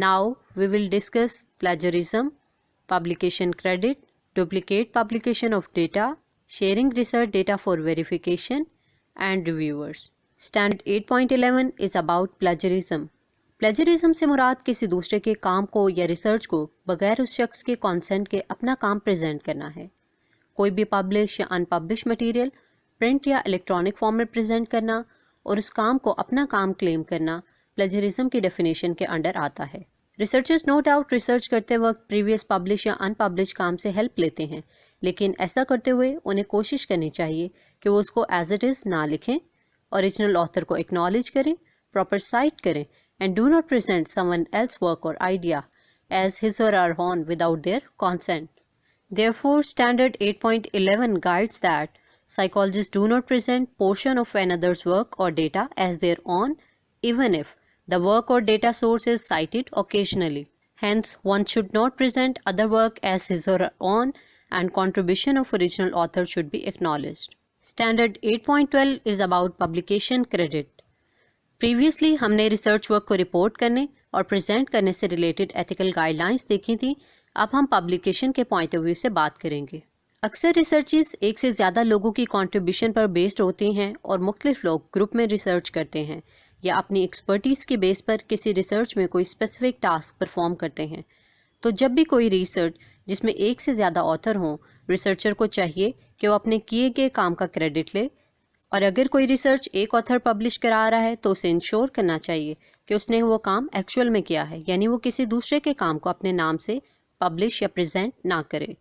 Now we will discuss plagiarism, publication credit, duplicate publication of data, sharing research data for verification, and reviewers. Standard 8.11 is about plagiarism. Plagiarism से मुराद किसी दूसरे के काम को या research को बगैर उस शख्स के कॉन्सेंट के अपना काम प्रेजेंट करना है। कोई भी पब्लिश या अनपब्लिश मटेरियल प्रिंट या इलेक्ट्रॉनिक फॉर्म में प्रेजेंट करना और उस काम को अपना काम क्लेम करना प्लेजरिज्म की डेफिनेशन के अंडर आता है। रिसर्चर्स नो डाउट रिसर्च करते वक्त प्रीवियस पब्लिश या अनपब्लिश काम से हेल्प लेते हैं, लेकिन ऐसा करते हुए उन्हें कोशिश करनी चाहिए कि वो उसको एज इट इज़ ना लिखें, ओरिजिनल ऑथर को एक्नॉलेज करें, प्रॉपर साइट करें and do not present someone else's work or idea as his or her own without their consent. Therefore, Standard 8.11 guides that psychologists do not present portion of another's work or data as their own, even if the work or data source is cited occasionally. Hence, one should not present other work as his or her own, and contribution of original author should be acknowledged. Standard 8.12 is about publication credit. Previously हमने research work को report करने और present करने से related ethical guidelines देखी थी। अब हम पब्लिकेशन के पॉइंट ऑफ व्यू से बात करेंगे। अक्सर रिसर्चेस एक से ज़्यादा लोगों की कंट्रीब्यूशन पर बेस्ड होती हैं और मुख्तलिफ लोग ग्रुप में रिसर्च करते हैं या अपनी एक्सपर्टीज़ के बेस पर किसी रिसर्च में कोई स्पेसिफिक टास्क परफॉर्म करते हैं। तो जब भी कोई रिसर्च जिसमें एक से ज़्यादा ऑथर हों, रिसर्चर को चाहिए कि वो अपने किए गए काम का क्रेडिट ले, और अगर कोई रिसर्च एक ऑथर पब्लिश करा रहा है तो उसे इंश्योर करना चाहिए कि उसने वो काम एक्चुअल में किया है, यानी वो किसी दूसरे के काम को अपने नाम से पब्लिश या प्रेजेंट ना करे।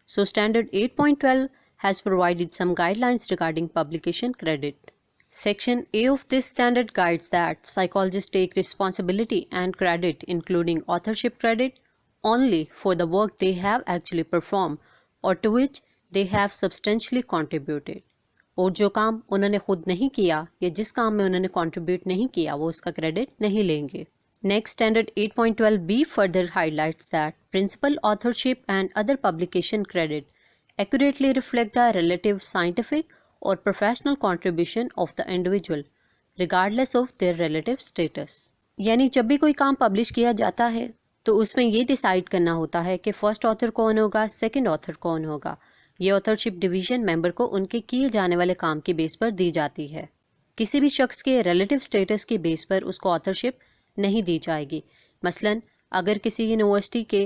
So standard 8.12 has provided some guidelines regarding publication credit. Section A of this standard guides that psychologists take responsibility and credit, including authorship credit, only for the work they have actually performed or to which they have substantially contributed. और जो काम उन्होंने खुद नहीं किया या जिस काम में उन्होंने कंट्रीब्यूट नहीं किया वो उसका क्रेडिट नहीं लेंगे। Next standard 8.12b further highlights that principal authorship and other publication credit accurately reflect the relative scientific और professional contribution of the individual regardless of their relative status. यानी जब भी कोई काम पब्लिश किया जाता है तो उसमें ये डिसाइड करना होता है कि फर्स्ट ऑथर कौन होगा, सेकेंड ऑथर कौन होगा। ये ऑथरशिप डिवीजन मेंबर को उनके किए जाने वाले काम की बेस पर दी जाती है। किसी भी शख्स के रिलेटिव स्टेटस की बेस पर उसको ऑथरशिप नहीं दी जाएगी। मसलन अगर किसी यूनिवर्सिटी के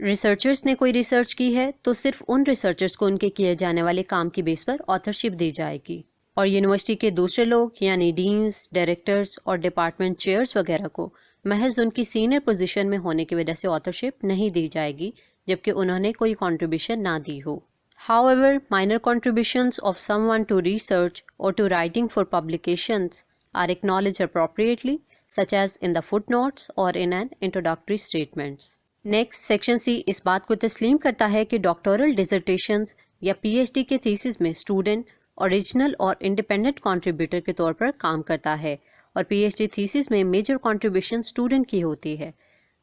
रिसर्चर्स ने कोई रिसर्च की है तो सिर्फ उन रिसर्चर्स को उनके किए जाने वाले काम की बेस पर ऑथरशिप दी जाएगी, और यूनिवर्सिटी के दूसरे लोग यानी डीन्स, डायरेक्टर्स और डिपार्टमेंट चेयर्स वगैरह को महज उनकी सीनियर पोजीशन में होने की वजह से ऑथरशिप नहीं दी जाएगी जबकि उन्होंने कोई कंट्रीब्यूशन ना दी हो। However, minor contributions of someone to research or to writing for publications are acknowledged appropriately, such as in the footnotes or in an introductory statements. Next, Section C इस बात को तस्लीम करता है कि डॉक्टोरल डिसर्टेशंस या PhD के थीसिस में स्टूडेंट ओरिजिनल और इंडिपेंडेंट कंट्रीब्यूटर के तौर पर काम करता है और PhD थीसिस में मेजर कंट्रीब्यूशन स्टूडेंट की होती है।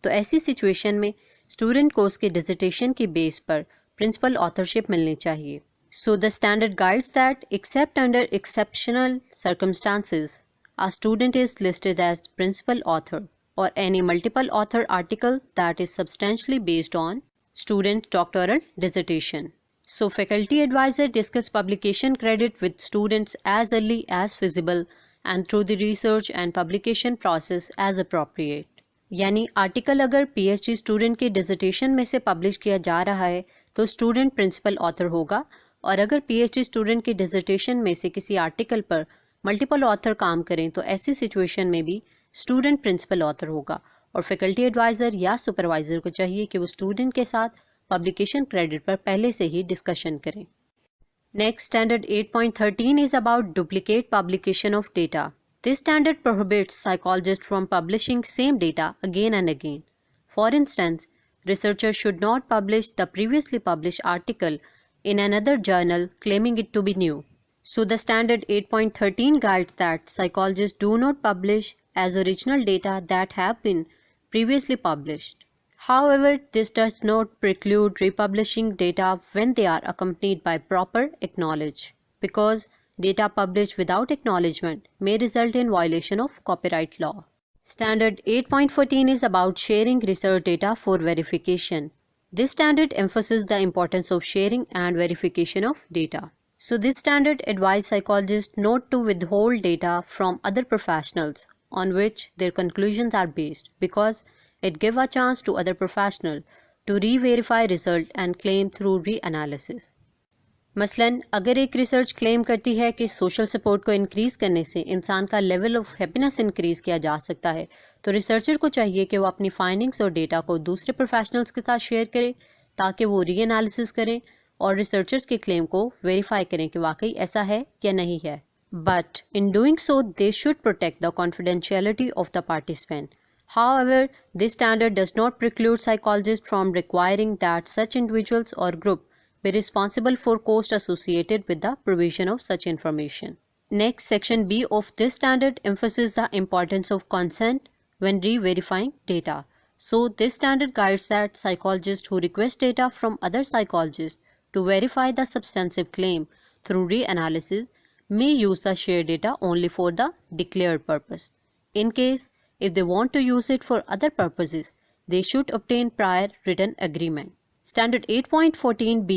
तो ऐसी सिचुएशन में स्टूडेंट को उसकी डिसर्टेशन की बेस पर प्रिंसिपल ऑथरशिप मिलनी चाहिए। So the standard guides that except under exceptional circumstances a student is listed as principal author और any multiple author article that is substantially based on student doctoral dissertation. So faculty advisor discuss publication credit with students as early as feasible and through the research and publication process as appropriate. यानी article अगर PhD student के dissertation में से publish किया जा रहा है तो स्टूडेंट प्रिंसिपल ऑथर होगा, और अगर PhD स्टूडेंट के डिसर्टेशन में से किसी आर्टिकल पर मल्टीपल ऑथर काम करें तो ऐसी सिचुएशन में भी स्टूडेंट प्रिंसिपल ऑथर होगा, और फैकल्टी एडवाइज़र या सुपरवाइज़र को चाहिए कि वो स्टूडेंट के साथ पब्लिकेशन क्रेडिट पर पहले से ही डिस्कशन करें। Next standard 8.13 is about duplicate publication of data. This standard prohibits psychologists from publishing same data again and again. For instance, researchers should not publish the previously published article in another journal claiming it to be new. So the standard 8.13 guides that psychologists do not publish as original data that have been previously published. However, this does not preclude republishing data when they are accompanied by proper acknowledge, because data published without acknowledgement may result in violation of copyright law. Standard 8.14 is about sharing research data for verification. This standard emphasizes the importance of sharing and verification of data. So this standard advises psychologists not to withhold data from other professionals on which their conclusions are based, because it gives a chance to other professionals to re-verify result and claim through reanalysis. मसलन अगर एक research claim करती है कि social support को increase करने से इंसान का लेवल ऑफ हैप्पीनेस इंक्रीज़ किया जा सकता है, तो रिसर्चर को चाहिए कि वो अपनी फाइंडिंग्स और डेटा को दूसरे प्रोफेशनल्स के साथ शेयर करें ताकि वो रीएनालिसिस करें और रिसर्चर्स के क्लेम को वेरीफाई करें कि वाकई ऐसा है या नहीं है. But in doing so they should protect the confidentiality of the participant. However, this standard does not preclude psychologists from requiring that such individuals or group be responsible for costs associated with the provision of such information. Next, Section B of this standard emphasizes the importance of consent when re-verifying data. So, this standard guides that psychologists who request data from other psychologists to verify the substantive claim through reanalysis may use the shared data only for the declared purpose. In case, if they want to use it for other purposes, they should obtain prior written agreement. Standard 8.14b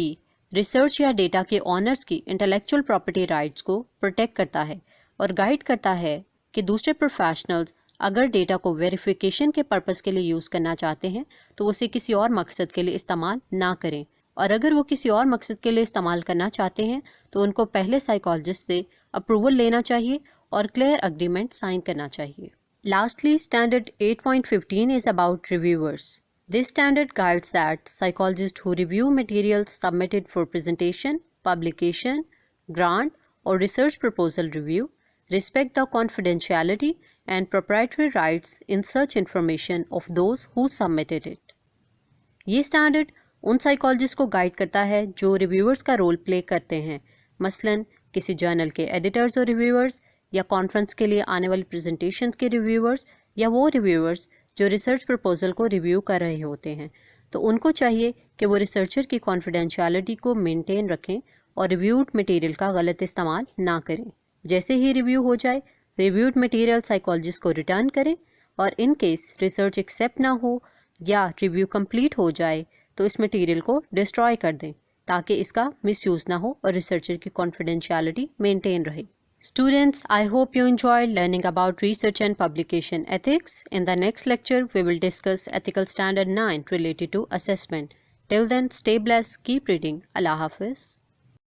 research या data के honours की intellectual property rights को protect करता है और guide करता है कि दूसरे प्रोफेशनल्स अगर डेटा को वेरिफिकेशन के पर्पस के लिए यूज़ करना चाहते हैं तो उसे किसी और मकसद के लिए इस्तेमाल ना करें, और अगर वो किसी और मकसद के लिए इस्तेमाल करना चाहते हैं तो उनको पहले साइकोलॉजिस्ट से अप्रूवल लेना चाहिए और क्लियर अग्रीमेंट साइन करना चाहिए. Lastly, Standard 8.15 is about reviewers. This standard guides that psychologists who review materials submitted for presentation, publication, grant, or research proposal review respect the confidentiality and proprietary rights in such information of those who submitted it. ये standard उन psychologists को guide करता है जो reviewers का role play करते हैं, मसलन किसी जर्नल के editors और reviewers, या कॉन्फ्रेंस के लिए आने वाली प्रेजेंटेशंस के रिव्यूअर्स, या वो रिव्यूअर्स जो रिसर्च प्रपोजल को रिव्यू कर रहे होते हैं. तो उनको चाहिए कि वो रिसर्चर की कॉन्फिडेंशियलिटी को मेंटेन रखें और रिव्यूड मटेरियल का गलत इस्तेमाल ना करें. जैसे ही रिव्यू हो जाए, रिव्यूड मटेरियल साइकोलॉजिस्ट को रिटर्न करें, और इन केस रिसर्च एक्सेप्ट ना हो या रिव्यू कंप्लीट हो जाए तो इस मटेरियल को डिस्ट्रॉय कर दें ताकि इसका मिसयूज़ ना हो और रिसर्चर की कॉन्फिडेंशियलिटी मेंटेन रहे. Students, I hope you enjoyed learning about research and publication ethics. In the next lecture, we will discuss Ethical Standard 9 related to assessment. Till then, stay blessed, keep reading. Allah Hafiz.